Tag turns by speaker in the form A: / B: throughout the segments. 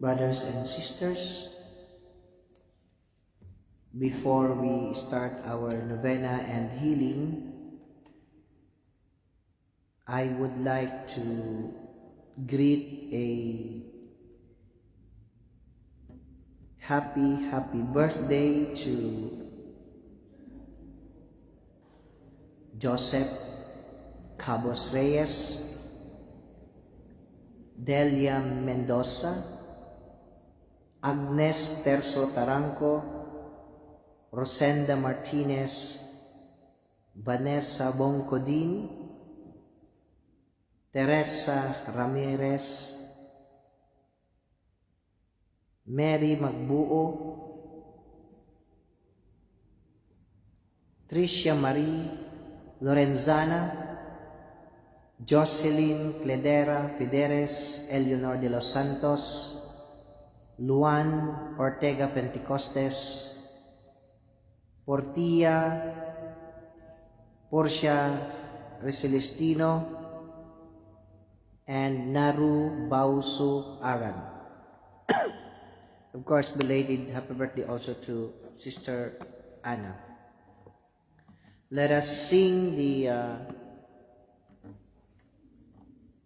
A: Brothers and sisters, before we start our novena and healing, I would like to greet a happy birthday to Joseph Cabos Reyes, Delia Mendoza, Agnes Terso Taranco, Rosenda Martinez, Vanessa Bongcodin, Teresa Ramirez, Mary Magbuo, Tricia Marie Lorenzana, Jocelyn Cledera Fideres, Eleanor de los Santos, Luan Ortega Pentecostes, Porcia Recelestino, and Naru Bausu Aran. Of course, belated happy birthday also to Sister Anna. Let us sing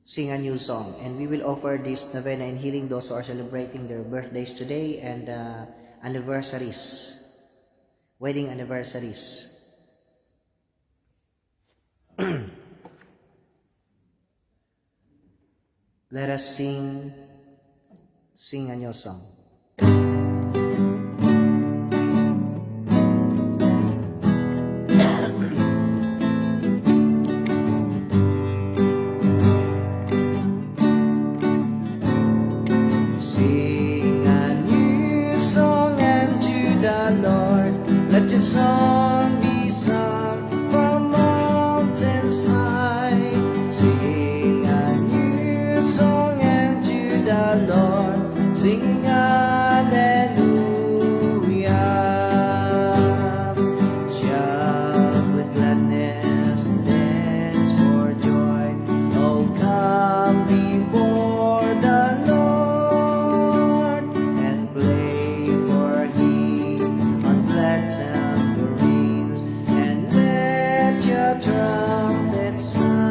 A: sing a new song, and we will offer this novena and healing those who are celebrating their birthdays today and anniversaries, wedding anniversaries. Let us sing a new song. Sing a new song unto the Lord. Let your song be sung from mountains high. Sing a new song unto the Lord, singing hallelujah. Shout with gladness, dance for joy. Oh, come before the Lord and play for Him on glad tambourines, and let your trumpets sound.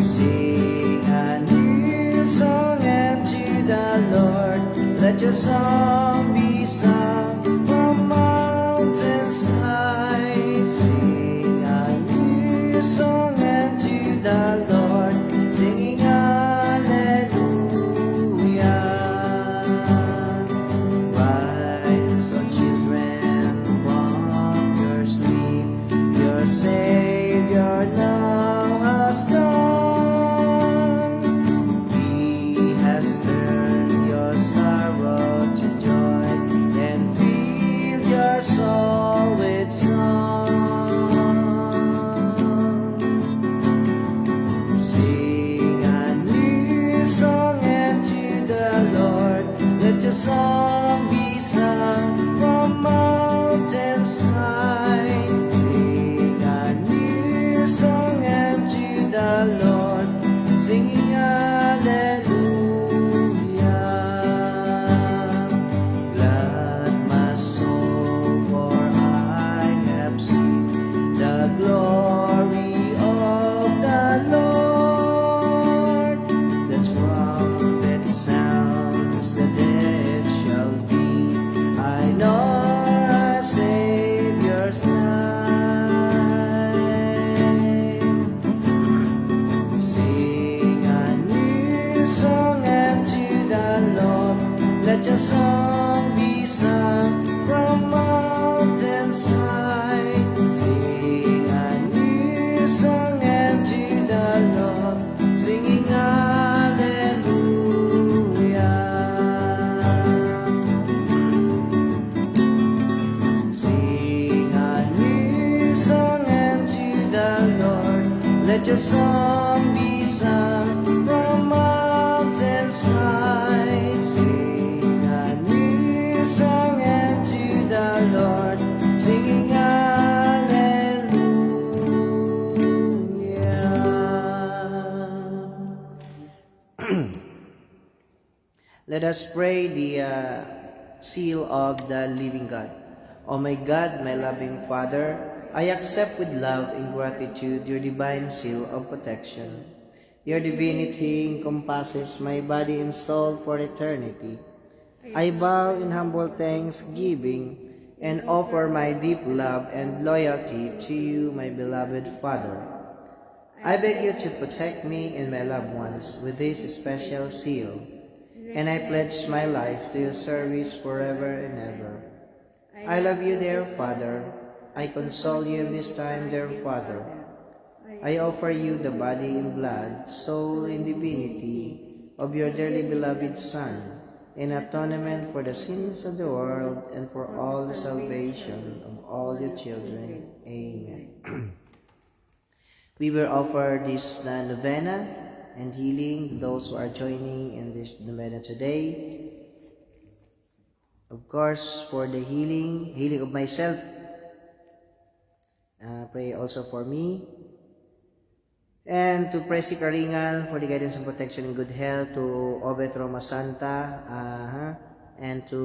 A: Sing a new song unto the Lord. Let your song be sung from mountains high. Sing a new song unto the Lord, singing hallelujah. Rise, O children, from your sleep. Your Savior now has come. He has turned your sorrow to joy and filled your soul with songs. Sing a new song unto the Lord. Let your song be sung from mountains high. Sing a new song unto the Lord, singing hallelujah. Glad my soul, for I have seen the glory of the Lord. The trumpet sounds, the dead shall be. I know our Savior's name. Sing a new song unto the Lord. Let your song be sung from mountains high. Sing a new song unto the Lord, singing hallelujah. Sing a new song unto the Lord. Let your song be sung from mountains high. Sing a new song unto the Lord, singing hallelujah. Let us pray the seal of the living God. O my God, my loving Father, I accept with love and gratitude your divine seal of protection. Your divinity encompasses my body and soul for eternity. I bow in humble thanksgiving and offer my deep love and loyalty to you, my beloved Father. I beg you to protect me and my loved ones with this special seal, and I pledge my life to your service forever and ever. I love you, dear Father. I console you in this time, dear Father. I offer you the body and blood, soul and divinity of your dearly beloved Son, in atonement for the sins of the world and for all the salvation of all your children. Amen. We will offer this novena and healing those who are joining in this novena today. Of course, for the healing of myself, pray also for me. And to Presi Karingal for the guidance and protection and good health, to Obet Roma Santa, and to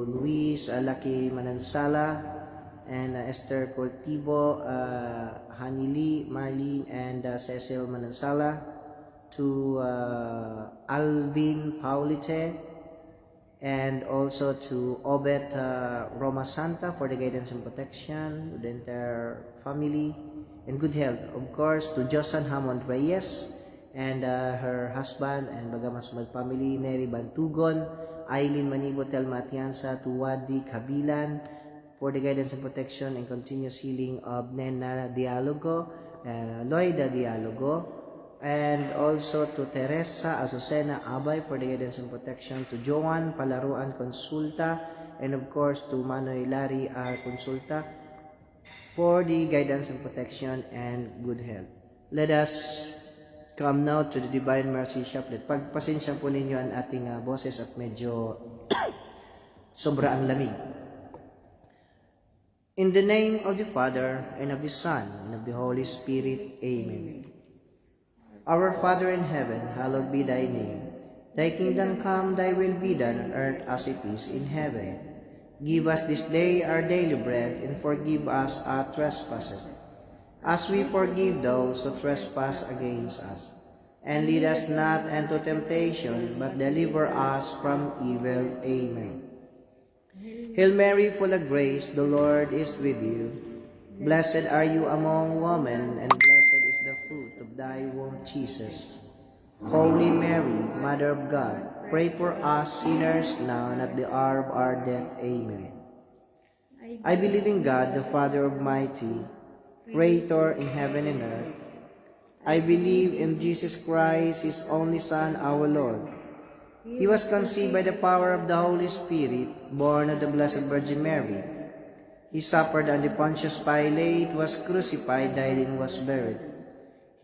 A: Luis Lucky Manansala, and Esther Coltivo, Hanili, Marlene, and Cecil Manansala, to Alvin Paulite, and also to Obet Roma Santa for the guidance and protection with the entire family and good health. Of course, to Josan Hammond Reyes and her husband and Bagamasmag family, Neri Bantugon, Aileen Manibo Telma Atienza, to Wadi Kabilan for the guidance and protection and continuous healing of Nena Dialogo, Loida Dialogo, and also to Teresa Azucena Abay for the guidance and protection, to Joan Palaruan Consulta, and of course to Manoy Lari Consulta for the guidance and protection and good health. Let us come now to the Divine Mercy Chaplet. Pagpasensya po ninyo ang ating boses at medyo sobra ang lamig. In the name of the Father, and of the Son, and of the Holy Spirit. Amen. Our Father in heaven, hallowed be thy name. Thy kingdom come, thy will be done on earth as it is in heaven. Give us this day our daily bread, and forgive us our trespasses, as we forgive those who trespass against us. And lead us not into temptation, but deliver us from evil. Amen. Hail Mary, full of grace, the Lord is with you. Blessed are you among women, and blessed is the fruit of thy womb, Jesus. Holy Mary, Mother of God, pray for us sinners now and at the hour of our death. Amen. I believe in God, the Father Almighty, Creator in heaven and earth. I believe in Jesus Christ, His only Son, our Lord. He was conceived by the power of the Holy Spirit, born of the Blessed Virgin Mary. He suffered under Pontius Pilate, was crucified, died, and was buried.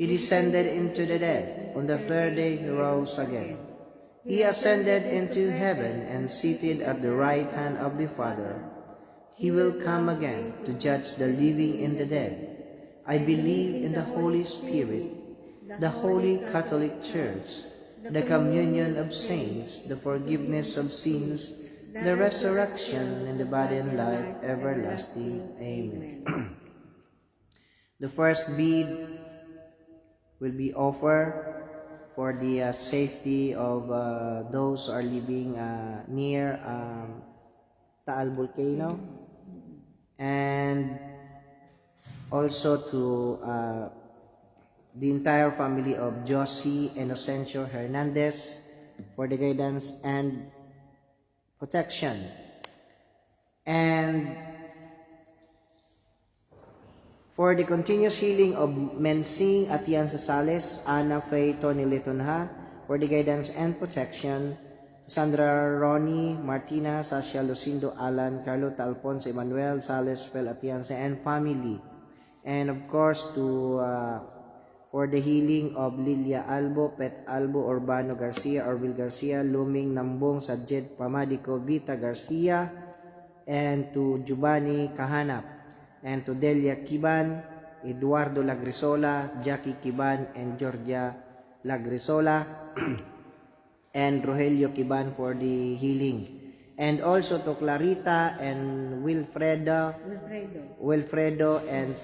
A: He descended into the dead. On the third day he rose again. He ascended into heaven and seated at the right hand of the Father. He will come again to judge the living and the dead. I believe in the Holy Spirit, the Holy Catholic Church, the communion of saints, the forgiveness of sins, the resurrection, and the body and life everlasting. Amen. The first bead will be offered for the safety of those who are living near Taal Volcano, and also to the entire family of Josie Inocencio Hernandez for the guidance and protection. And for the continuous healing of Mensing Atienza Sales, Ana Faye Tony Letonha, for the guidance and protection, Sandra Ronnie Martina, Sasha Lucindo Alan, Carlota Alfonso Emmanuel, Sales Pel Atienza and family. And of course to for the healing of Lilia Albo, Pet Albo, Urbano Garcia, Orville Garcia, Luming Nambong, Sajed Pamadico, Vita Garcia, and to Giovanni Kahanap, and to Delia Kiban, Eduardo Lagrisola, Jackie Kiban, and Georgia Lagrisola. and Rogelio Kiban for the healing. And also to Clarita and Wilfredo and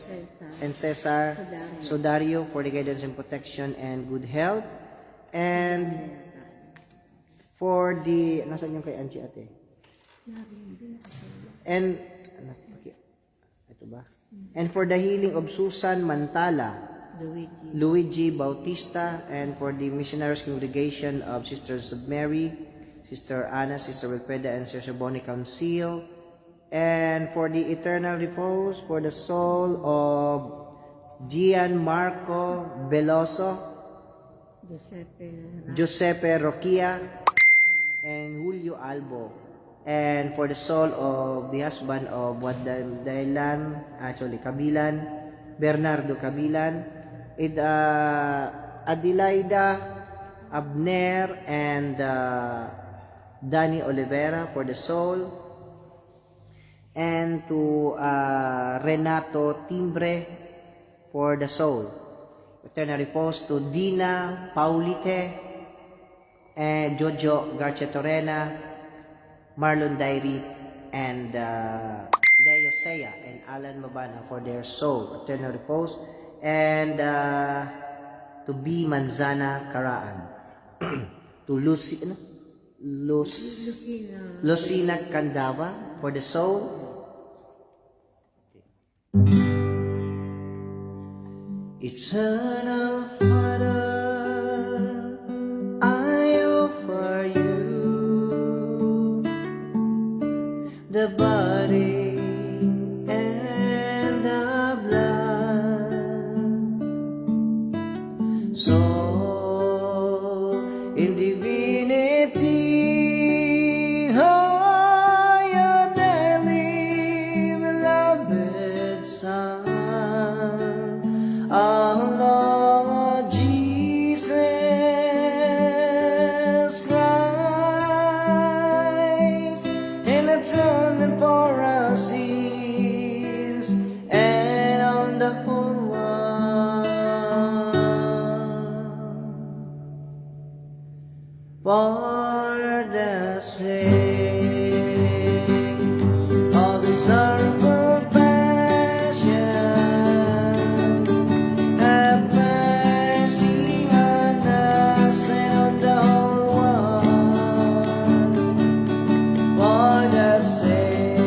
A: Cesar Sodario for the guidance and protection and good health. And for the, nasan yung kay Angie ate? And, okay, ito ba? And for the healing of Susan Mantala, Luigi Bautista, and for the missionaries congregation of Sisters of Mary, Sister Anna, Sister Wilfreda, and Sister Bonnie Council, and for the eternal repose for the soul of Gianmarco Veloso, Giuseppe Roquia, and Julio Albo, and for the soul of the husband of Kabilan, Bernardo Kabilan, Adelaida Abner, and Danny Olivera for the soul, and to Renato Timbre for the soul. Eternal repose to Dina Paulite and Jojo Garcia Torena, Marlon Dairi, and Leo Seya and Alan Mabana for their soul. Eternal repose. And to B. Manzana Karaan. To Lucina Candava for the soul. Eternal Father, I offer you the body and the blood, soul in divinity, oh, your dearly beloved Son, our Lord Jesus Christ, in atonement for our sins and on the whole world, for the sake of His sorrowful passion, have mercy on us and on the whole world. For the sake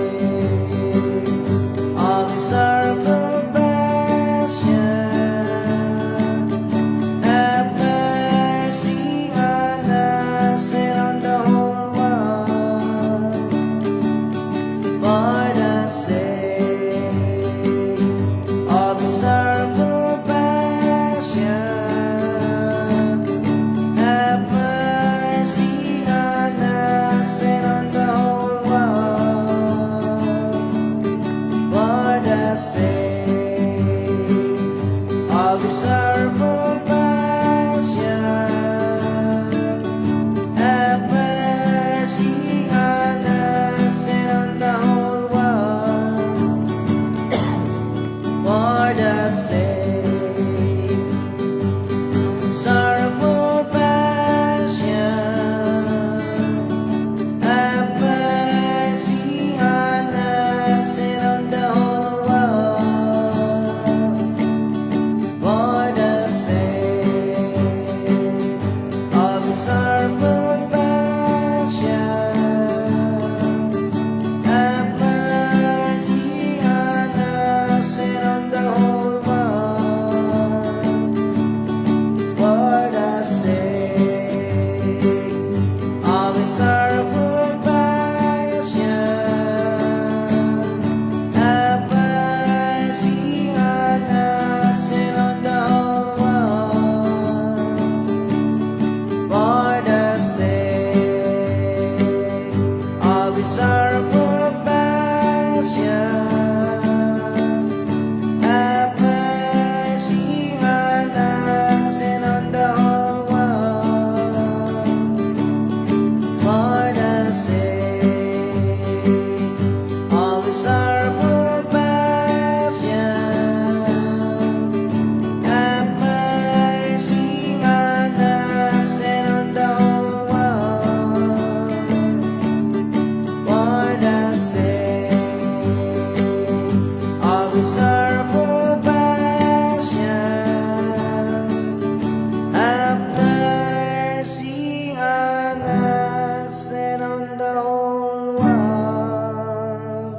A: of His sorrowful passion, have mercy on us and on the whole world. For the sake of His sorrowful passion, have mercy on us and on the whole world. For the sake of His sorrowful passion, have mercy on us and on the whole world. For the sake sorrowful passion, have mercy on us and on the whole world. For the sake of His sorrowful passion, have mercy on us and on the whole world. of His sorrowful passion, have mercy on us and on the whole world.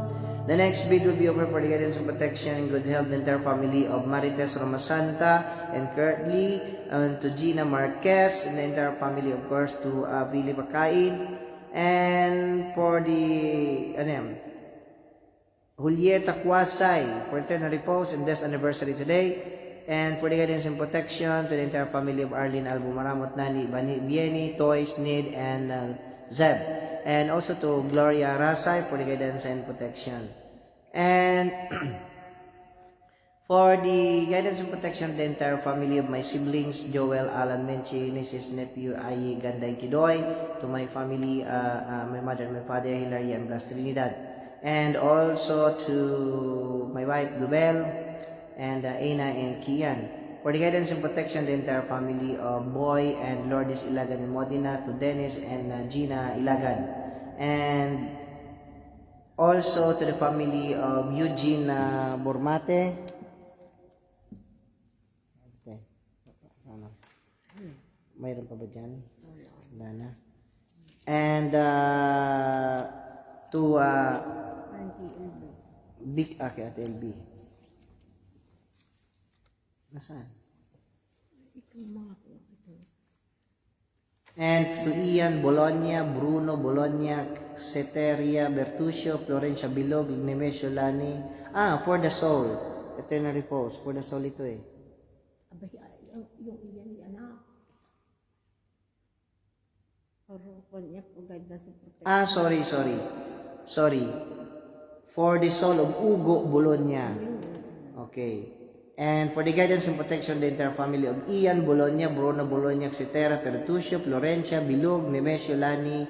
A: The next bid will be over for the guidance and protection and good health the entire family of Marites Romasanta and Kurt Lee, and to Gina Marquez and the entire family, of course, to Billy Bakain, and for the Julieta Kwasay for eternal repose and death anniversary today, and for the guidance and protection to the entire family of Arlene Albumaramot, Nani Bieni, Toys, Nid, and Zeb, and also to Gloria Rasay for the guidance and protection. And for the guidance and protection of the entire family of my siblings, Joel, Alan, Menchi, nieces, nephew, Ayi, Ganday, Kidoy, to my family, my mother and my father, Hilaria and Blas Trinidad, and also to my wife, Lubel, and Aina and Kian. For the guidance and protection of the entire family of Boy and Lourdes Ilagan and Modena, to Dennis and Gina Ilagan, and also to the family of Eugene Bormate. Mayroon pa ba dyan? Wala na. And to Big Ate LB. Nasaan? And to Ian Bologna, Bruno Bologna, Ceteria Bertuccio, Florencia Bilog, Nemesio Lani. For the soul. Eternal repose. For the soul ito eh.
B: Yung iyan ni anak.
A: Sorry. For the soul of Ugo Bologna. Okay. And for the guidance and protection of the entire family of Ian Bologna, Bruno Bologna, etc., Pertuccio, Florencia, Bilog, Nemesio, Lani,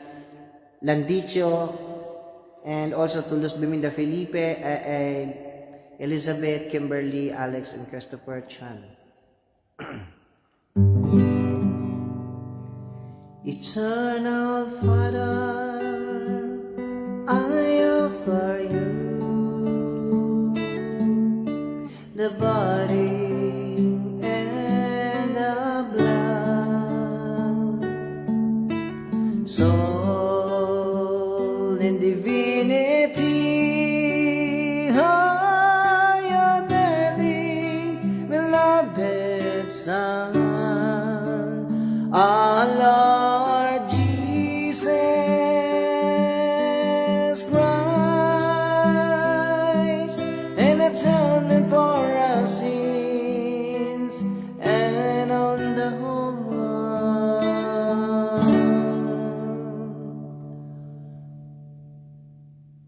A: Landicio, and also to Luz Biminda Felipe, Elizabeth, Kimberly, Alex, and Christopher Chan. Eternal Father, I offer you the body and the blood, soul and divinity, oh, your dearly beloved Son, our Lord Jesus Christ, and atonement for our sins and on the whole world.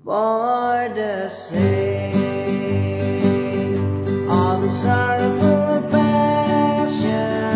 A: For the sake of His sorrowful passion,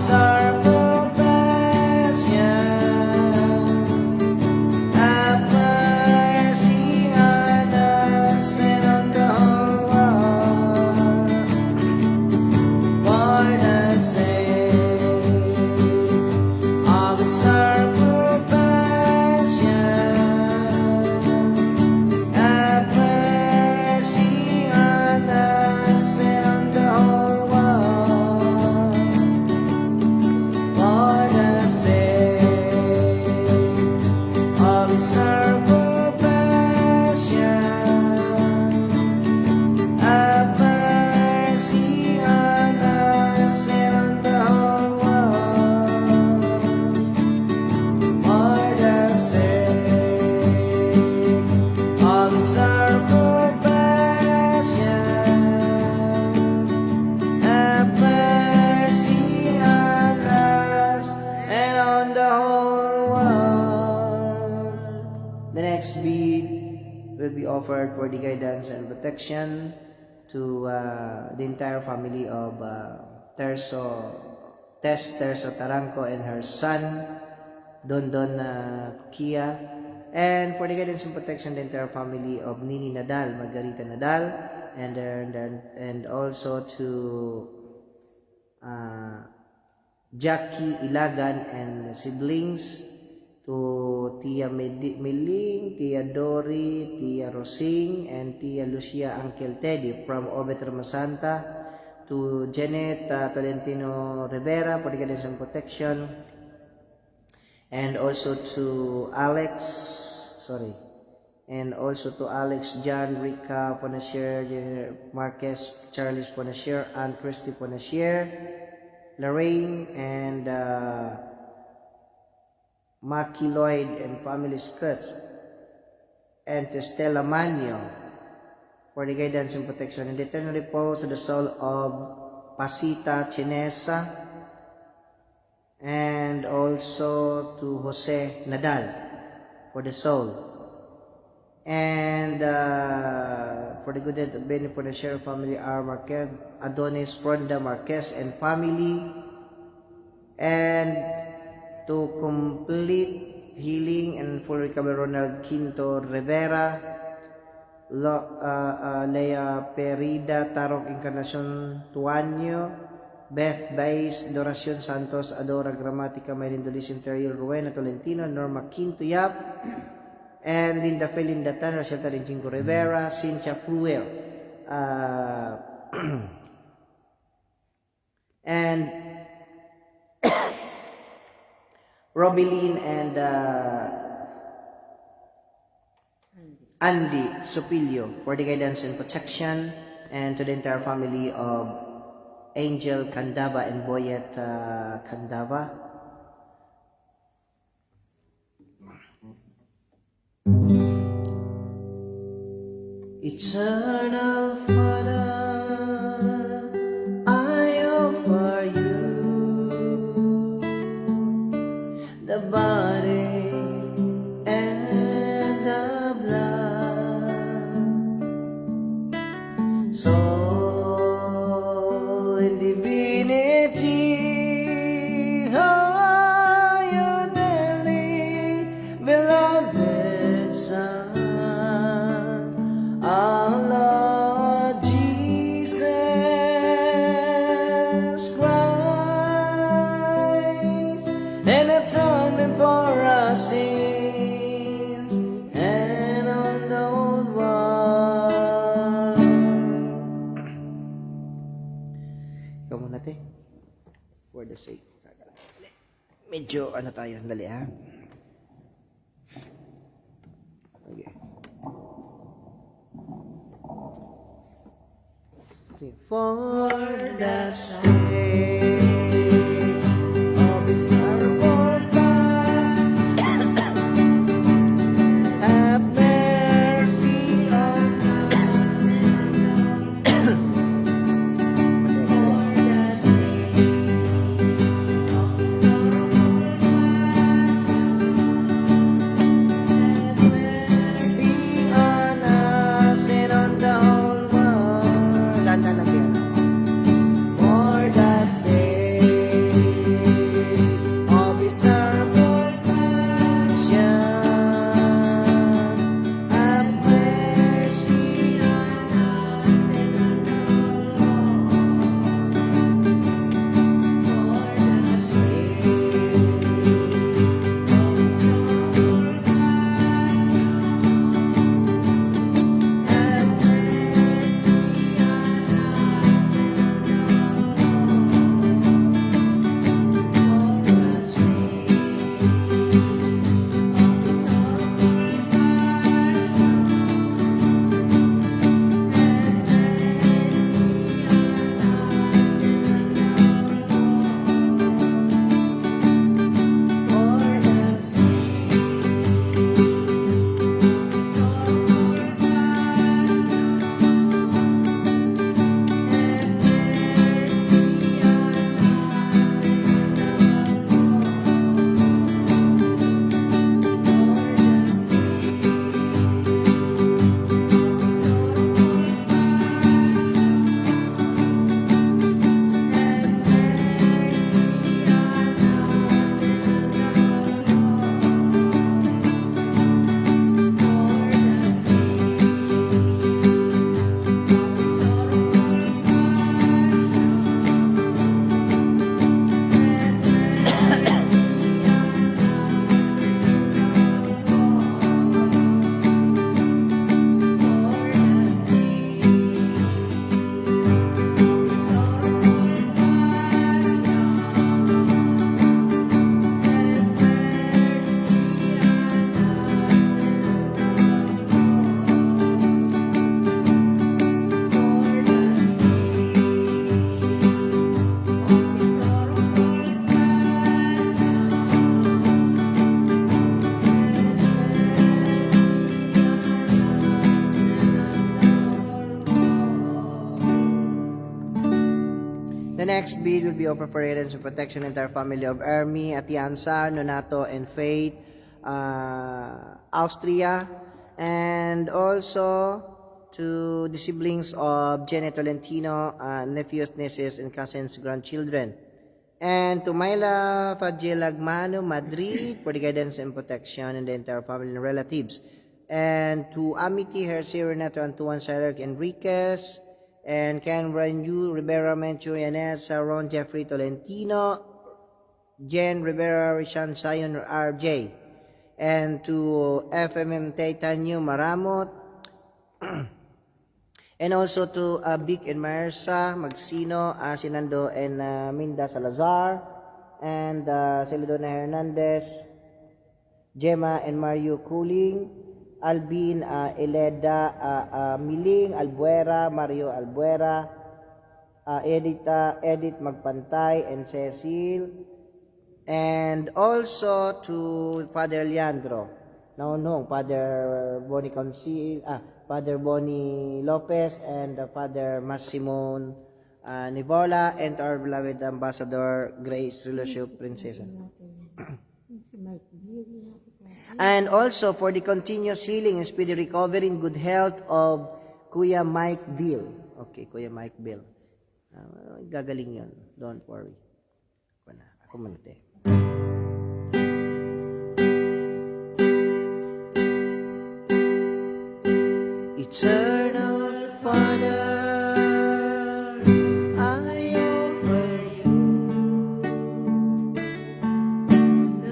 A: is our compassion. Have mercy on us and on the whole world. For the sake of His compassion, have mercy on us and on the whole world. For the sake of His compassion, have mercy on us and on the whole world. For the sake of His compassion, have mercy on us and on the whole world. The next bead will be offered for the guidance and protection to the entire family of Tess Terso Taranco and her son, Don Kia, and for the guidance and protection, the entire family of Nini Nadal, Margarita Nadal, and also to Jackie Ilagan and siblings, to Tia Meling, Tia Dory, Tia Rosing, and Tia Lucia, Uncle Teddy from Obet Ramasanta, to Janet Tolentino Rivera for the guidance and protection, and also to Alex John, Rica Ponasher, Marquez, Charles Ponasher, and Christy Ponasher, Lorraine, and Maki Lloyd and family Skirts, and to Stella Manyo for the guidance and protection, and the eternal repose of the soul of Pasita Chinesa, and also to Jose Nadal for the soul, and for the good and benefit for the sheriff family are Marquez, Adonis Fronda Marquez and family, and to complete healing and full recovery Ronald Quinto Rivera, Lea Perida Tarok Encarnacion Tuanyo, Beth Baez, Doracion Santos, Adora Gramatica, Marindolis Interior, Rowena Tolentino, Norma Quinto Yap, and Linda Felinda Tan, Rachel Tarincinco Rivera, Cynthia Cruel, and Robeline and Andy Sopilio for the guidance and protection, and to the entire family of Angel Candava and Boyet Candava. Eternal Father, I offer you the body and the blood, soul and divinity of your dearly beloved Son, our Lord Jesus Christ, and atonement for our sins and on the whole world. Ikaw muna, te. For the sake. Medyo ano tayo, dali ha. Okay. For the sake of His purpose, have mercy on us. For the sake of His purpose, have mercy on us and on the whole world. For the sake bid will be offered for guidance and protection the entire family of Ermi, Atienza, Nonato, and Faith, Austria, and also to the siblings of Janet Tolentino, nephews, nieces, and cousins, grandchildren. And to Myla Fagilagmano, Madrid, for the guidance and protection and the entire family and relatives. And to Amity Herce Renato Antuan Salerc Enriquez, and Ken Ranju Rivera Menchu Yanez Ron Jeffrey Tolentino, Jen Rivera Rishan Sayon RJ, and to FMM Taitanyo Maramot, and also to Vic and Marisa Magsino, Sinando and Minda Salazar, and Celidona Hernandez, Gemma and Mario Cooling, Albin Eleda Miling Albuera, Mario Albuera, Edith Magpantay, and Cecil, and also to Father Leandro, Father Boni Father Boni Lopez, and Father Massimo Nivola, and our beloved Ambassador Grace Relocio Princesa.
B: Si Mike Bill.
A: And also for the continuous healing and speedy recovery in good health of Kuya Mike Bill. Okay, Kuya Mike Bill. Gagaling yun. Don't worry. Ako manate. Eternal Father, I offer you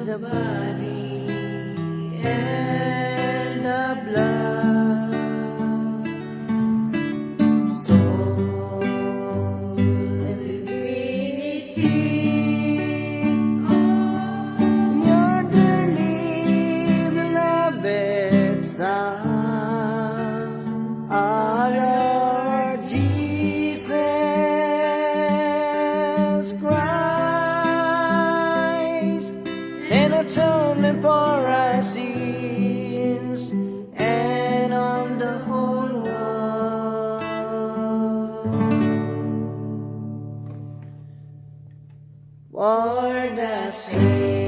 A: the body and the blood, soul and divinity of your dearly beloved Son, our Lord Jesus Christ, an atonement for our sins and on the whole world. For the sake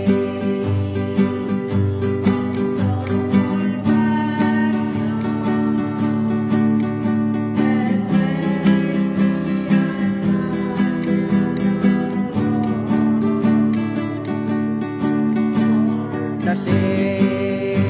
A: the sake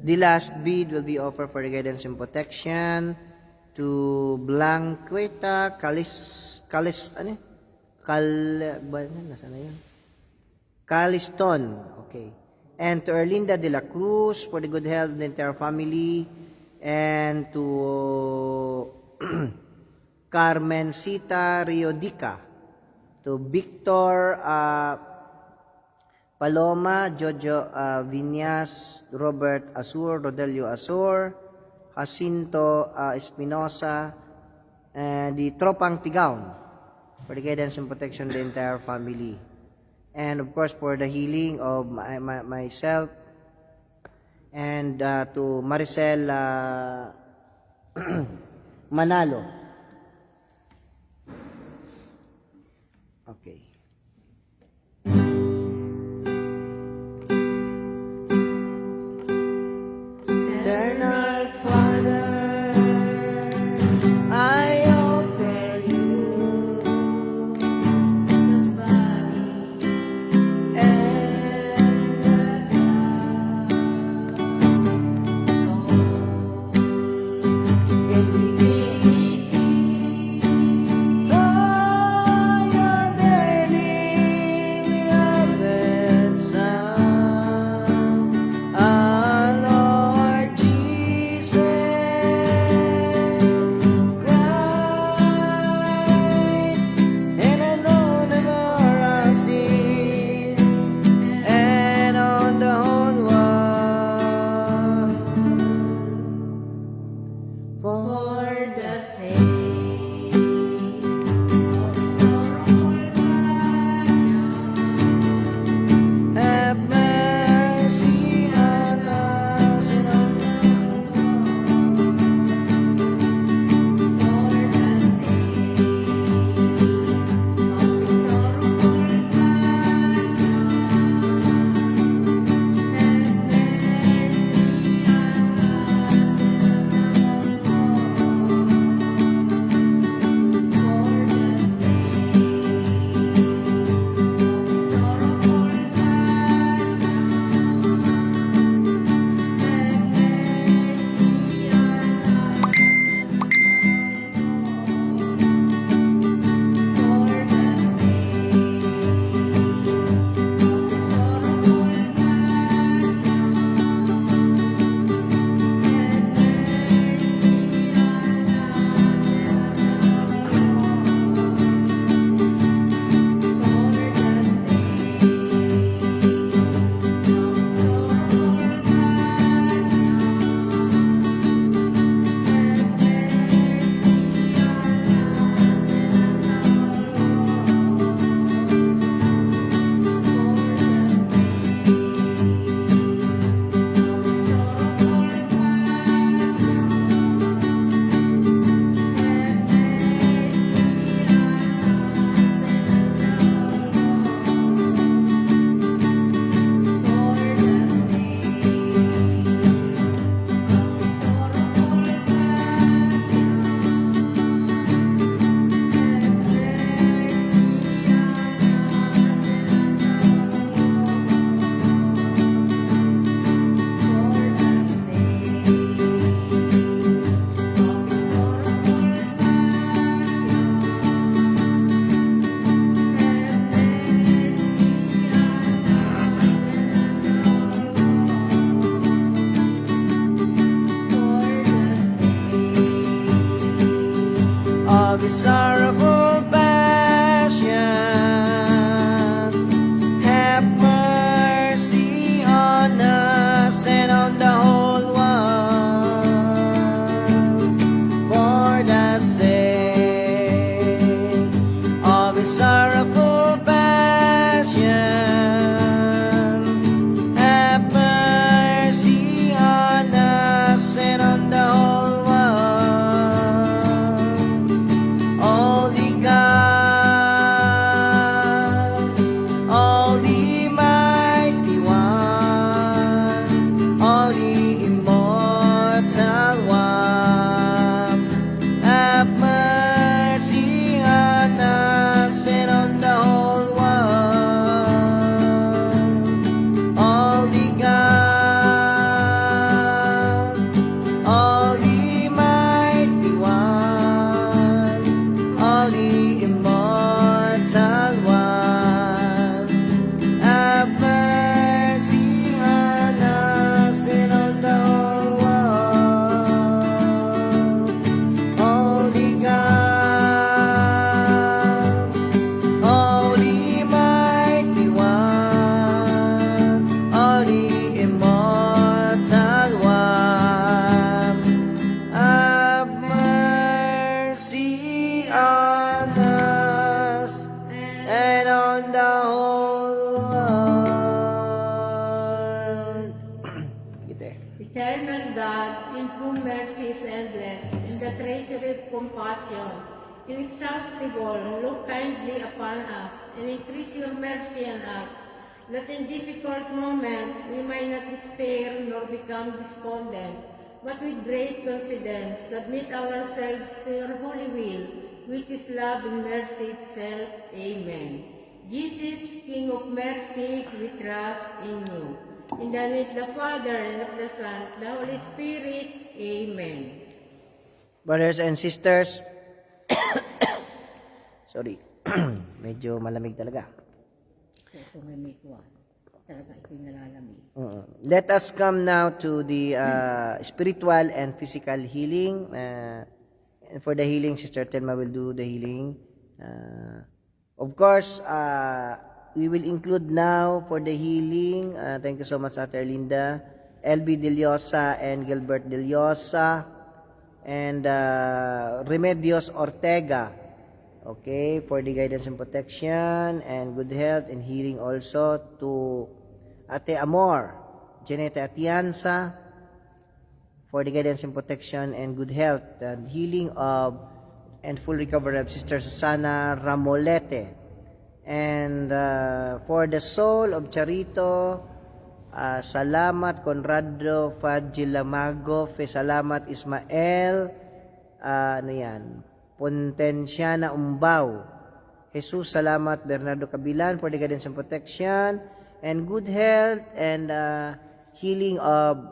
A: The last bid will be offered for the guidance and protection to Blanqueta Caliston. Okay. And to Erlinda de la Cruz for the good health of the entire family. And to Carmencita Riodica. To Victor Paloma, Jojo Viñas, Robert Azur, Rodelio Azur, Jacinto Espinosa, and the Tropang Tigaon for the guidance and protection of the entire family. And of course, for the healing of myself, and to Maricel Manalo. Okay. Eternal Father, I offer you the body and the divinity of your daily beloved Son, our Lord Jesus Christ, and alone of our sins, and on the whole world, for the sake of sorrowful passion, have mercy on us and on of his sorrowful passion, have mercy on us and on the whole world, for the sake of his sorrowful passion, have mercy on us and on the whole world. All the
B: mercy is endless, and the treasury of compassion inexhaustible. Look kindly upon us, and increase your mercy on us, that in difficult moment we might not despair nor become despondent, but with great confidence submit ourselves to your holy will, which is love and mercy itself. Amen. Jesus, King of mercy, we trust in you. In the name of the Father, and of the Son, and the Holy Spirit. Amen.
A: Brothers and sisters, sorry, medyo malamig talaga.
B: So, ito may kuwan. Talaga ito'y nalalamig.
A: Let us come now to the spiritual and physical healing. And for the healing, Sister Telma will do the healing. Of course, we will include now for the healing, thank you so much, Ate Linda, LB Deliosa and Gilbert Deliosa, and Remedios Ortega, okay, for the guidance and protection and good health and healing also to Ate Amor, Janeta Atienza, for the guidance and protection and good health and healing of and full recovery of Sister Susana Ramolete. And for the soul of Charito, Salamat Conrado Fadjilamago, Salamat Ismael, ano yan, Pontenciana Umbao, Jesus Salamat Bernardo Cabilan, for the guidance and protection and good health and healing of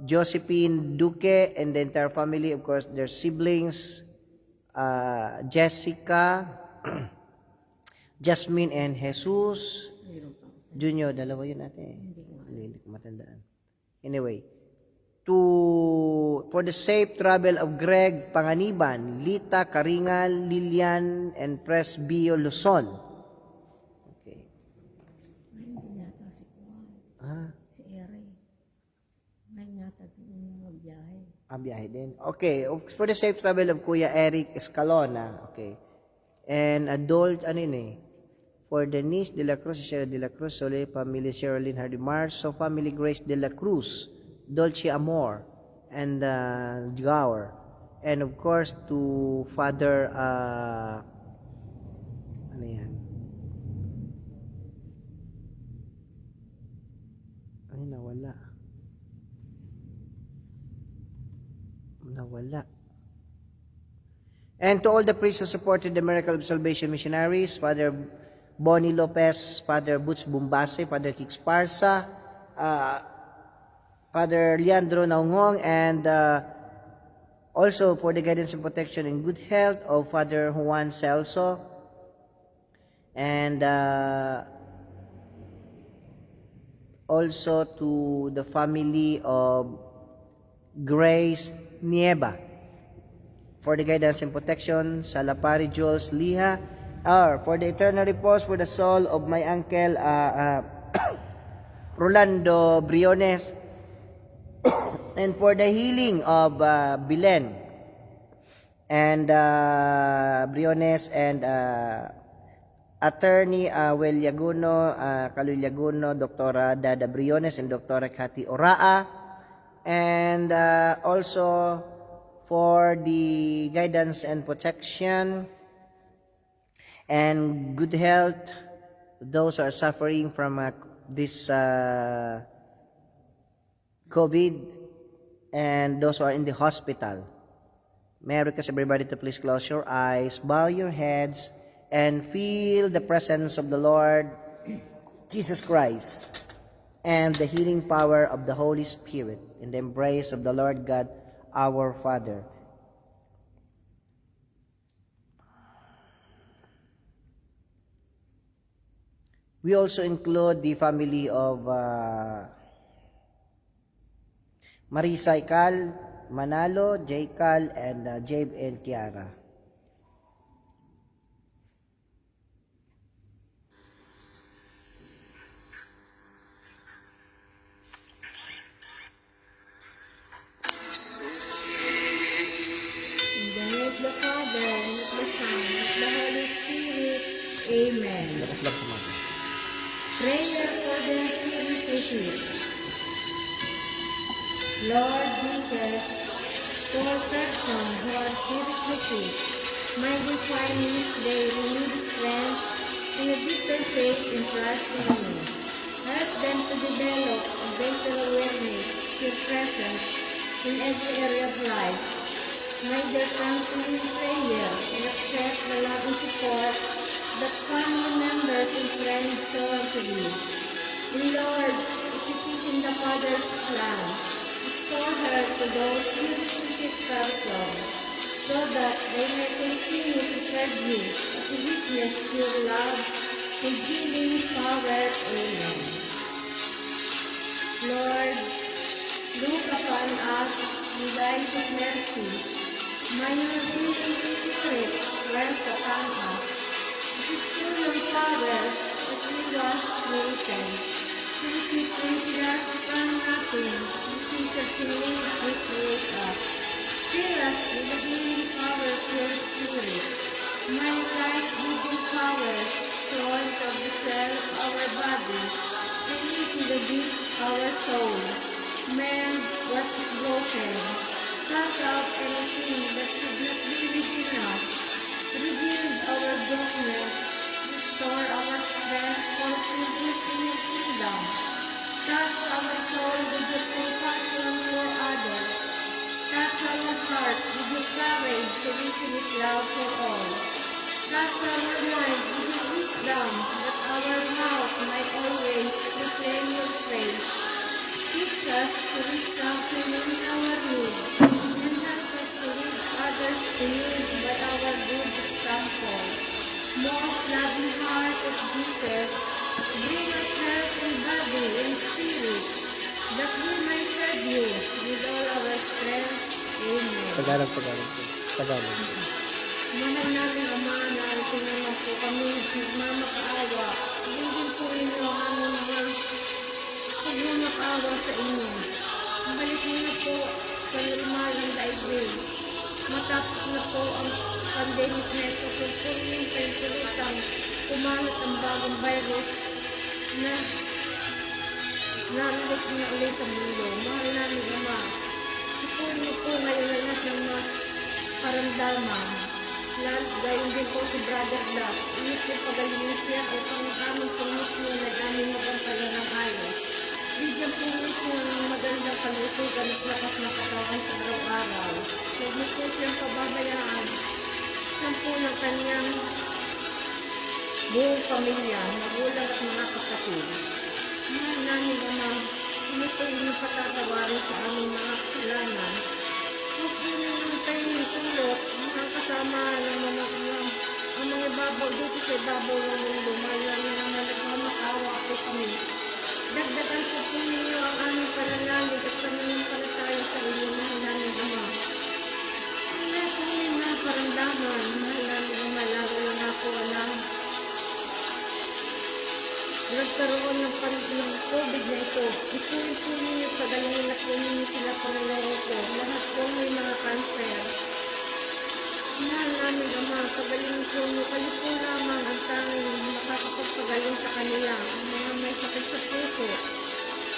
A: Josephine Duque and the entire family, of course, their siblings, Jessica, Jasmine and Jesus Junior, dalawa yun ate. Hindi ko matandaan. Anyway, for the safe travel of Greg Panganiban, Lita Karingal, Lilian, and Presbio Luzon. Okay.
B: Hindi yata si kuwan. Si Ere. May yata din magbiyahe.
A: Biyahe din. Okay, for the safe travel of Kuya Eric Escalona. Okay. And adult, ano yun eh? For Denise de la Cruz, Sierra de la Cruz, Sole, Family Sherilyn Hardy Marso, Family Grace de la Cruz, Dolce Amor, and Gaur. And of course, to Father, ano yan? Ay, nawala. And to all the priests who supported the Miracle of Salvation missionaries, Father Bonnie Lopez, Father Butch Bumbase, Father Kix Parsa, Father Leandro Naungong, and also for the guidance and protection and good health of Father Juan Celso, and also to the family of Grace Nieva, for the guidance and protection, Salapari Jules Liha, for the eternal repose for the soul of my uncle Rolando Briones, and for the healing of Bilen and Briones and Attorney Will Yaguno, Kaluy Yaguno, Dr. Dada Briones, and Dr. Cathy Oraa, and also for the guidance and protection and good health, those who are suffering from this COVID, and those who are in the hospital. May I request everybody to please close your eyes, bow your heads, and feel the presence of the Lord Jesus Christ and the healing power of the Holy Spirit in the embrace of the Lord God, our Father. We also include the family of Marisa Ikal, Manalo, Jaykal, and Jabe and Kiara.
B: In the name of the Father, and of the Son, and of the Holy Spirit. Amen. Prayer for the Spirit. Lord Jesus, To all persons who are seriously sick, may we find this day renewed strength and a deeper faith and trust in you. Help them to develop a greater awareness of your presence in every area of life. May their counseling prayer and accept the love and support that family members and friends show unto you. Lord, if it is in the Father's plan, restore her to those seriously sick persons, so that they may continue to serve you as a witness to your love and healing power. Amen. Lord, look upon us with eyes of mercy. May your healing spirit rest upon us. It is through your power that we was created. Since you created us from nothing, it is a feeling you create us. Fill us with the healing power of your spirit. May life-giving powers flow from the cell of our body and into the deep of our soul. Mend what is broken. Cast out anything that should not be within us. Rebuild our brokenness. Restore our strength for service in your kingdom. Touch our soul with your compassion for others. Touch our heart with your courage and infinite love for all. Touch our mind with your wisdom, that our mouth might always proclaim your praise. Teach us to reach out to you in our need, and help us to lead others to you by our good example. Most loving heart of Jesus, bring us health in body and spirit, that we may serve you with all our strength. Amen.
A: Tagalog.
B: Mahal namin Ama, narating naman po kami nagmamakaawa. Hindi po inyo ang aming mga pagmamakaawa sa inyo. Balik niyo na po sa normal ng daigdig. Matapos na po ang pandemic na ito, pagpunin kayo tulutang kumalat ang bagong virus na narulit na ulit sa mundo. Mahal namin Ama, ipunin niyo po ngayon lahat ng mga karamdaman. Lalo gayon din po si Brother Black. Init po pagalingin siya upang aming po mismo na aming magantalan ng ayos. Bigyan po mismo ng magandang kalusugan at lakas na katawan sa araw-araw. Huwag mo po siyang pababayaan. Saan po ng kanyang buong pamilya, magulang at mga kapatid. Mahal namin Ama, hindi po inyong patatawarin sa aming mga kasalanan. Huwag po naman tayong tulot, mga kasama ng mga ang mga ibabaw dito sa ibabaw ng mundo. Mahal namin naman nagmamakawa po kami. Dagdagan po po ninyo ang aming pananalig at pananampalataya sa inyo, mahal namin Ama. Wala po may mga paramdaman, mahal namin Ama, lalo na ako alam. Nagkaroon ng COVID na ito. Ituloy po ninyo, pagalingin na po ninyo sila pangalaro ko. Lahat po may mga cancer. Mahal namin Ama, pagalingin po ninyo. Kayo po lamang ang tanging makakapagpagaling sa kanila. Ang mga may sakit sa puso,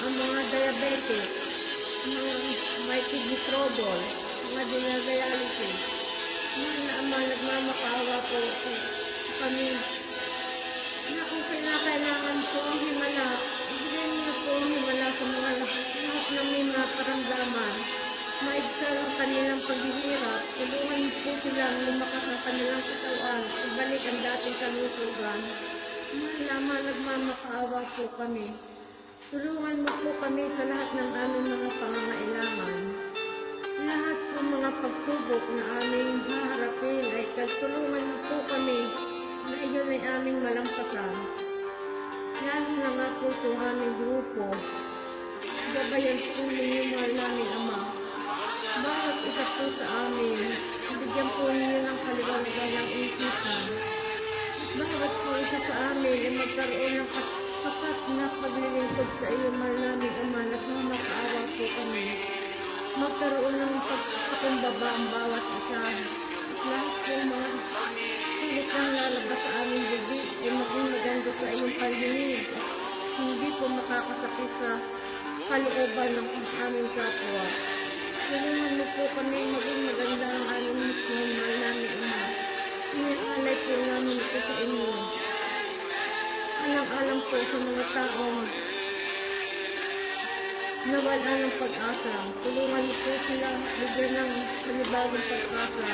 B: ang mga diabetic, mga may kidney trouble, mga dinadialysis. Mahal na Ama, nagmamakaawa po kami. Na kung kailangan po ang himala, ibigay niyo po ang himala sa mga lahat ng may mga paramdaman. Maigsal ang kanilang paghihirap, tulungan po silang lumakas ang kanilang katawan, ibalik ang dating kalusugan. Mahal Ama, nagmamakaawa po kami. Tulungan mo po kami sa lahat ng aming mga pangangailangan. Lahat po mga pagsubok na aming haharapin ay tulungan mo po kami na iyon ay aming malampasan. Lalo na nga po itong aming grupo. Gabayan po ninyo, mahal namin Ama. Bawat isa po sa amin, bigyan po ninyo ng kaliwanagan ng isipan. Bawat po isa sa amin ay magkaroon ng kapat na paglilingkod sa iyo, mahal namin Ama, nagmamakaawa po kami. Magkaroon ng pagpakumbaba ang bawat isa. Lahat po mga sulit ang lalabas sa aming bibig ay maging maganda sa iyong pandinig. Hindi po makakasakit sa kalooban ng aming kapwa. Tulungan mo po kami maging maganda ang aming mismo, mahal namin Ama. Inialay po namin ito sa inyo. Alam po sa mga taong nawala ng pag-asa. Tulungan niyo po sila, bigyan ng panibagong pag-asa.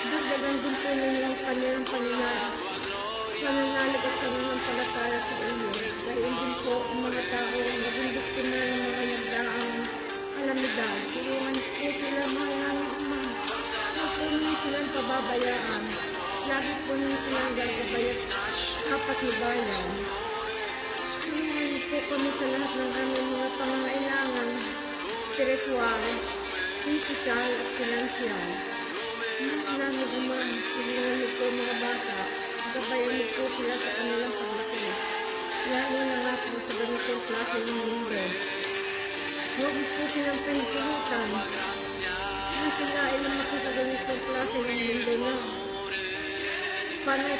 B: Dagdagan din po ninyo ang kanilang pananalig at pananampalataya sa iyo. Gayon din po ang mga tao naging biktima ng mga nagdaang kalamidad. Tulungan po sila, mahal namin Ama. Huwag po ninyo silang pababayaan. Lagi po ninyo silang gagabayat apat na bayan. Tulungan niyo po kami sa lahat ng aming mga pangangailangan, spiritual, physical at financial. Mahal namin Ama, tulungan niyo po mga bata. Gabayan niyo po sila sa kanilang paglaki. Lalo na nga po sa ganitong klase ng mundo. Huwag niyo po silang pinipilitan. Hindi sila ay lumaki sa ganitong klase ng mundo na panat,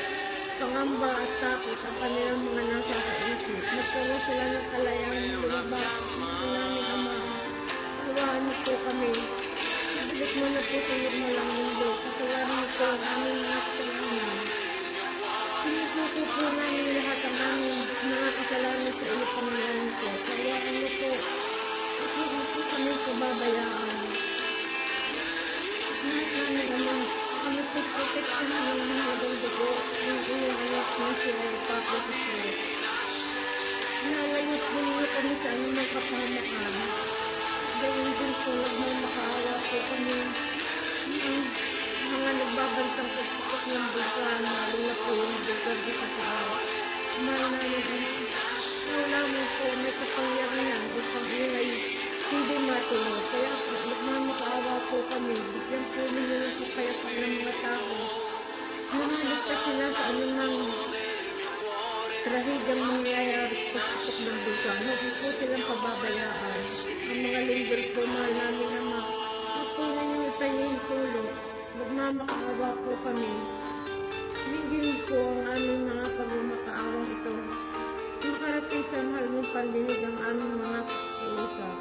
B: pangamba at takot ang kanilang mga nasa sa isip. Nagkaroon sila ng kalayaan lumabas. Mahal namin Ama, turuan niyo po kami. Ibalik mo na po sa malang mundo. Patawarin niyo po ang aming mga kasalanan. Sinusuko po namin lahat ang aming mga kasalanan sa iyo, Panginoon ko. Kayaan niyo po. At huwag niyo po kami pababayaan. Mahal namin Ama, kami po protektahan ng mga dugo ng iyong anak na siya ay papagpapit. Nalayot po niyo kami sa anumang kapahamakan. Gawin din po nagmamakaawa po kami ng mga nagbabantang pagpapok ng buwan, lalo na po yung buwan di sa tao. Mahal namin Ama, wala mo po may kapangyarihan upang iyon ay hindi matulog. Kaya nagmamakaawa po kami. Bigyan po ninyo ng kapayapaan ng mga tao. Namaligtas sila sa anumang trahidyang mangyayari sa pagpapok ng buwan. Huwag po silang pababayaan. Ang mga lingkod po, mahal namin Ama, huwag po ninyo itayo yung tulog. Nagmamakaawa po kami. Linggin po ang aming mga pagmamakaawang ito. Makarating sa mahal mong pandinig ang aming mga uusap.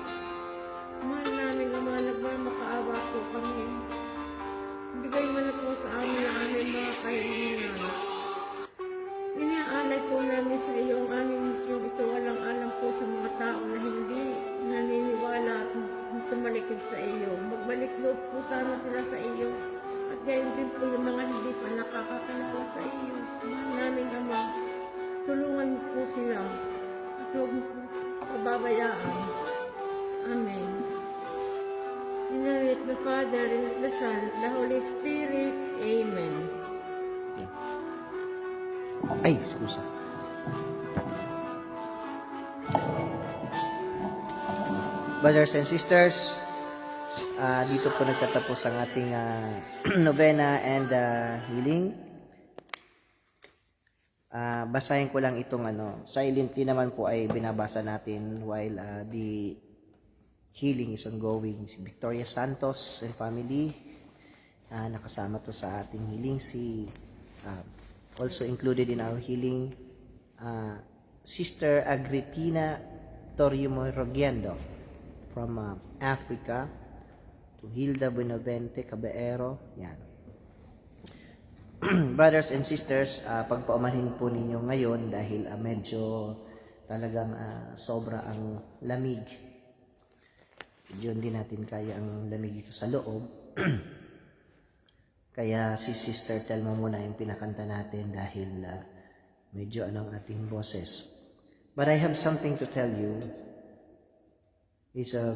B: Mahal namin Ama, nagmamakaawa po kami. Bigay mo na po sa amin ang aming mga kahilingan. Iniaalay po namin sa iyo ang aming misyon ito. Walang alam po sa mga tao na hindi naniniwala at tumalikod sa iyo. Magbalik loob po sana sila sa iyo. At gayon din po yung mga hindi pa nakakakalawa sa iyo. Mahal namin Ama, tulungan po sila. At huwag mo po pababayaan. Amen. In the name of the Father, and of the Son, and of the Holy Spirit. Amen.
A: Ay, skusa. Brothers and sisters, dito po nagtatapos ang ating novena and healing. Basahin ko lang itong silently naman po ay binabasa natin while the healing is ongoing. Si Victoria Santos and family, nakasama to sa ating healing. Also included in our healing, Sister Agripina Torrimorogiendo from Africa, to Hilda Buenavente Caballero. Yan. Brothers and sisters, pagpaumanhin po ninyo ngayon dahil medyo talagang sobra ang lamig. Yun din natin kaya ang lamig dito sa loob. Kaya si Sister Telma muna yung pinakanta natin dahil medyo ang ating boses. But I have something to tell you. It's a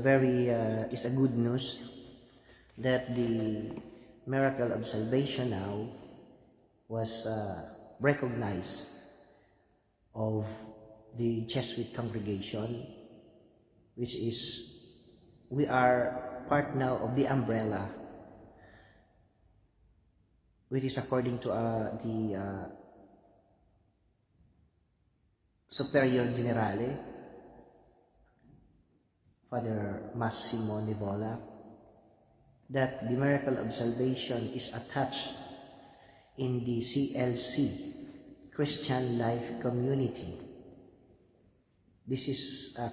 A: good news that the miracle of salvation now was recognized of the Jesuit congregation, which is we are part now of the umbrella, which is according to the Superior Generale, Father Massimo Nivola, that the miracle of salvation is attached in the CLC, Christian Life Community. This is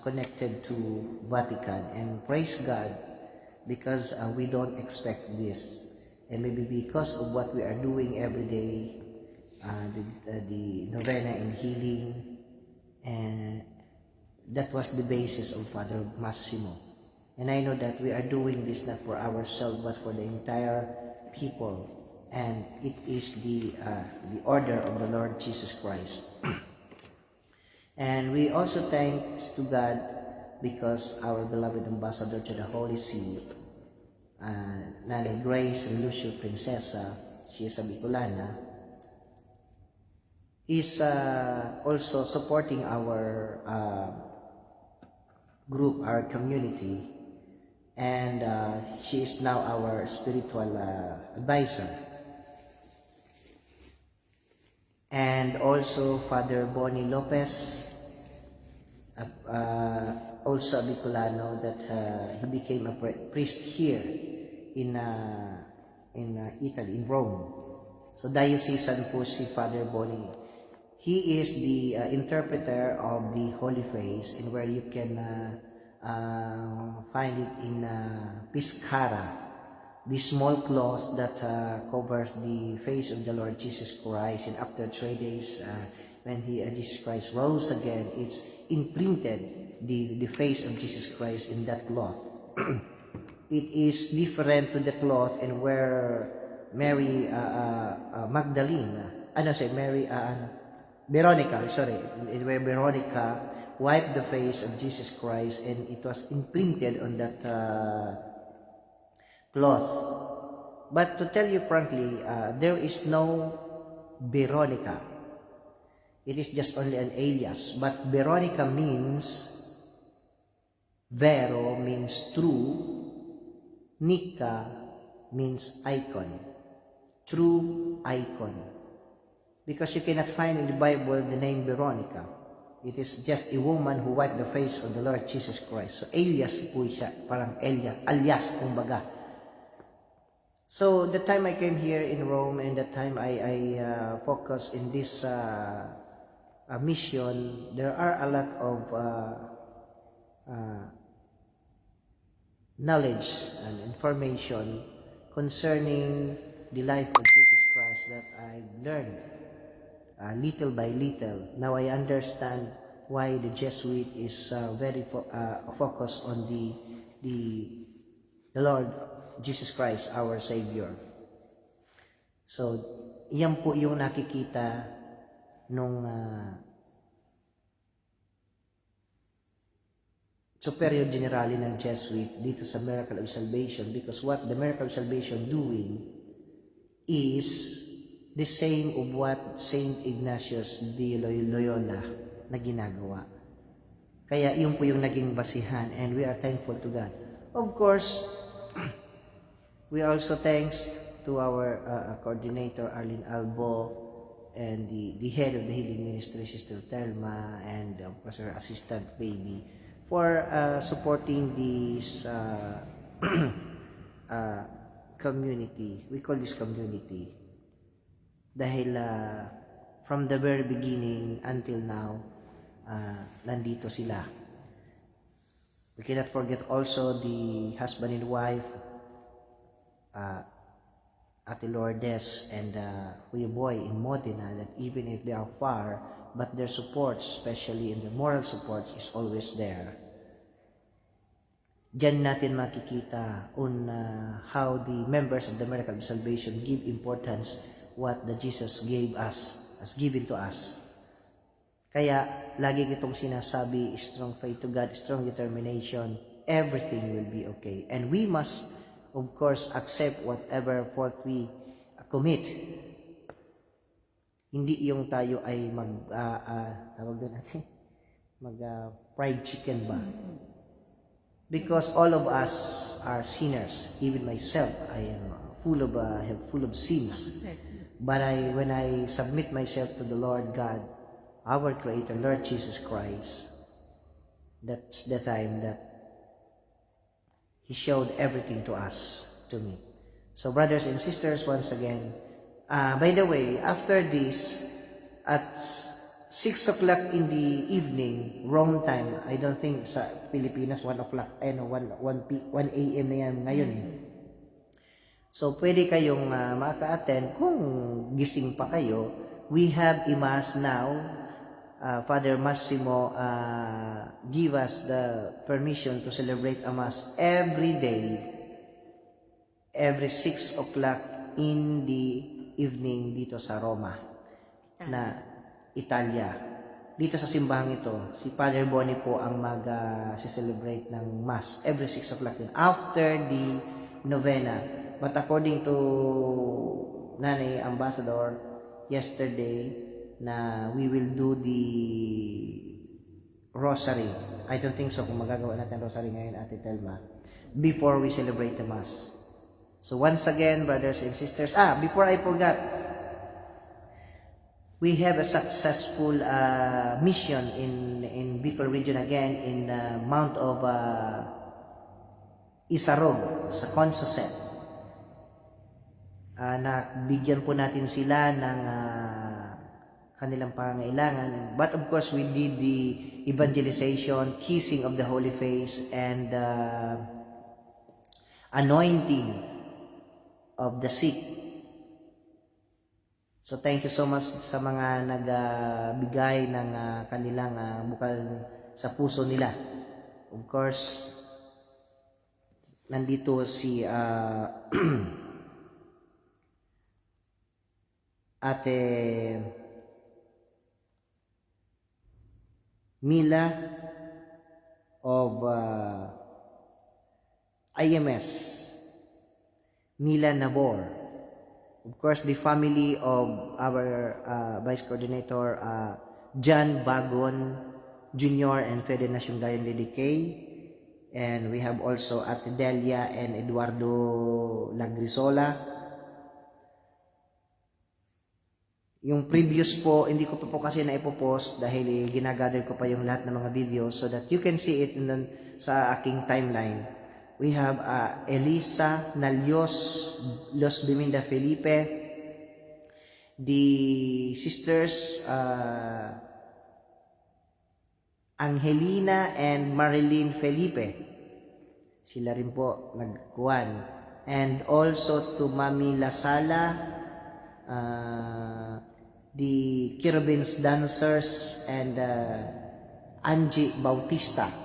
A: connected to Vatican, and praise God because we don't expect this. And maybe because of what we are doing every day, the novena and healing, and that was the basis of Father Massimo. And I know that we are doing this not for ourselves but for the entire people, and it is the order of the Lord Jesus Christ. And we also thanks to God because our beloved ambassador to the Holy See, Nanay Grace Relucio Princesa, she is a Bicolana, is also supporting our group, our community, and she is now our spiritual advisor. And also Father Bonnie Lopez, also a Bicolano, that he became a priest here in Italy, in Rome. So diocesan po si Father Bonnie. He is the interpreter of the Holy Face, and where you can find it in Piscara, the small cloth that covers the face of the Lord Jesus Christ. And after 3 days, when Jesus Christ rose again, it's imprinted the face of Jesus Christ in that cloth. It is different to the cloth and where Mary Veronica, where Veronica wiped the face of Jesus Christ, and it was imprinted on that cloth. But to tell you frankly, there is no Veronica. It is just only an alias. But Veronica means, Vero means true, Nica means icon, true icon. Because you cannot find in the Bible the name Veronica. It is just a woman who wiped the face of the Lord Jesus Christ. So alias po siya, parang alias kumbaga. So the time I came here in Rome, and the time I focused in this mission, there are a lot of knowledge and information concerning the life of Jesus Christ that I've learned little by little. Now I understand why the Jesuit is very focused on the Lord Jesus Christ, our Savior. So, yan po yung nakikita nung Superior Generale ng Jesuit dito sa Miracle of Salvation, because what the Miracle of Salvation doing is the same of what Saint Ignatius de Loyola na ginagawa. Kaya yun po yung naging basihan, and we are thankful to God. Of course, we also thanks to our coordinator Arlene Albo, and the head of the healing ministry, Sister Thelma, and of course her assistant baby, for supporting this community. We call this community dahil from the very beginning until now, nandito sila. We cannot forget also the husband and wife, Ate Lourdes and Kuya Boy in Modena, that even if they are far, but their support, especially in the moral support, is always there. Diyan natin makikita on how the members of the Miracle of Salvation give importance what the Jesus gave us, has given to us. Kaya lagi kitong sinasabi, strong faith to God, strong determination, everything will be okay. And we must, of course, accept whatever fault we commit. Hindi yung tayo ay fried chicken ba? Because all of us are sinners. Even myself, I am full of sins. But when I submit myself to the Lord God, our Creator, Lord Jesus Christ, that's the time that He showed everything to us, to me. So brothers and sisters, once again, by the way, after this, at 6 o'clock in the evening, Rome time. I don't think sa Pilipinas 1 o'clock, 1 a.m. na yan ngayon eh. So, pwede kayong maka-attend kung gising pa kayo. We have a mass now. Father Massimo give us the permission to celebrate a mass every day, every 6 o'clock in the evening dito sa Roma, na Italia. Dito sa simbahan ito, si Father Bonnie po ang mag-celebrate ng mass every 6 o'clock din, after the novena. But according to Nanay Ambassador yesterday, na we will do the rosary. I don't think so kung magagawa natin rosary ngayon, Ate Telma, before we celebrate the mass. So once again, brothers and sisters, before I forgot, we have a successful mission in Bicol region again, in Mount of Isarog, sa Consoset. Nabigyan po natin sila ng kanilang pangangailangan. But of course, we did the evangelization, kissing of the Holy Face, and anointing of the sick. So thank you so much sa mga nagbigay ng kanilang bukal sa puso nila. Of course, nandito si Ate Mila of IMS, Mila Nabor. Of course, the family of our Vice Coordinator, John Bagon Jr. and Federation Gayon Lidikay. And we have also Ate Delia and Eduardo Lagrisola. Yung previous po, hindi ko pa po kasi na-ipopost dahil ginagather ko pa yung lahat ng mga videos so that you can see it sa aking timeline. We have Elisa Nalios, Los Biminda Felipe, the sisters Angelina and Marilyn Felipe. Sila rin po nagkuhan. And also to Mami Lasala, the Cherubins Dancers, and Angie Bautista.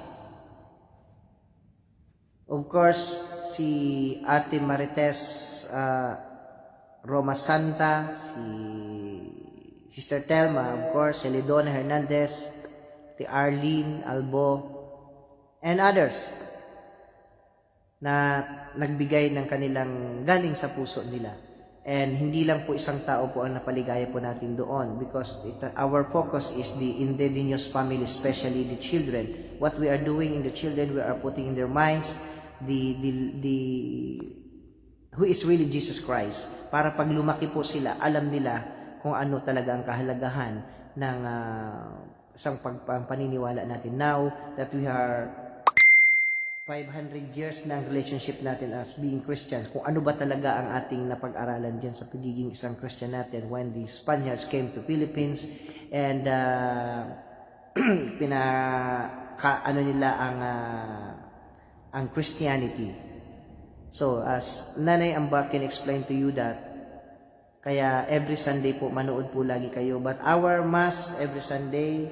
A: Of course, si Ate Marites Roma Santa, si Sister Telma, of course, si Lidona Hernandez, si Arlene Albo, and others na nagbigay ng kanilang galing sa puso nila. And hindi lang po isang tao po ang napaligaya po natin doon, because our focus is the indigenous family, especially the children. What we are doing in the children, we are putting in their minds who is really Jesus Christ, para pag lumaki po sila, alam nila kung ano talaga ang kahalagahan ng isang paniniwala natin. Now that we are 500 years ng relationship natin as being Christians, kung ano ba talaga ang ating napag-aralan dyan sa pagiging isang Christian natin when the Spaniards came to Philippines and ano nila ang Christianity. So as Nanay Amba can explain to you that, kaya every Sunday po manood po lagi kayo, but our mass every Sunday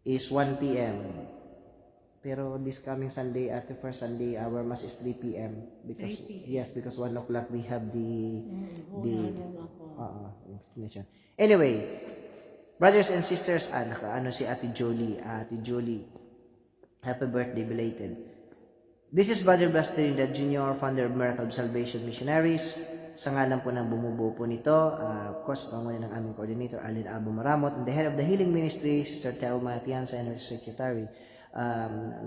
A: is 1 p.m. Pero this coming Sunday, at the first Sunday, our mass is 3 p.m. Because
B: 3 p.m.
A: Yes, because 1 o'clock we have the information. Anyway, brothers and sisters, nakaano si Ate Jolie. Ate Jolie, happy birthday belated. This is Brother Blasterin Jr., founder of Miracle of Salvation Missionaries. Sa ngalan po ng bumubuo po nito, of course, pangunan ng aming coordinator, Arlene Abo Maramot, and the head of the Healing Ministry, Sister Telma Tianza, and her secretary,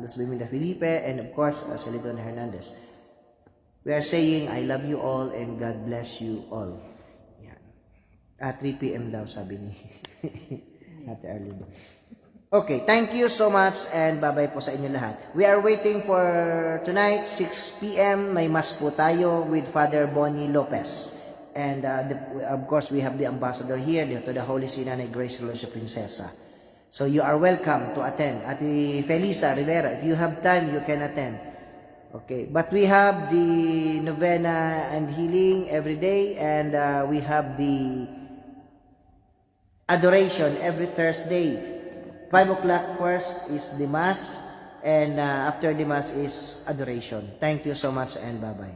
A: Los Biminda Felipe, and of course, Celidon Hernandez. We are saying, I love you all and God bless you all. Yan. 3 p.m. daw, sabi ni Ate Arlene. Okay, thank you so much and bye-bye po sa inyo lahat. We are waiting for tonight, 6 p.m. May mass po tayo with Father Bonnie Lopez. And of course, we have the ambassador here to the Holy See Nanay Grace Lourdes Princesa. So you are welcome to attend. Ate Felisa Rivera, if you have time, you can attend. Okay, but we have the novena and healing every day, and we have the adoration every Thursday. 5 o'clock first is the Mass, and after the Mass is adoration. Thank you so much, and bye-bye.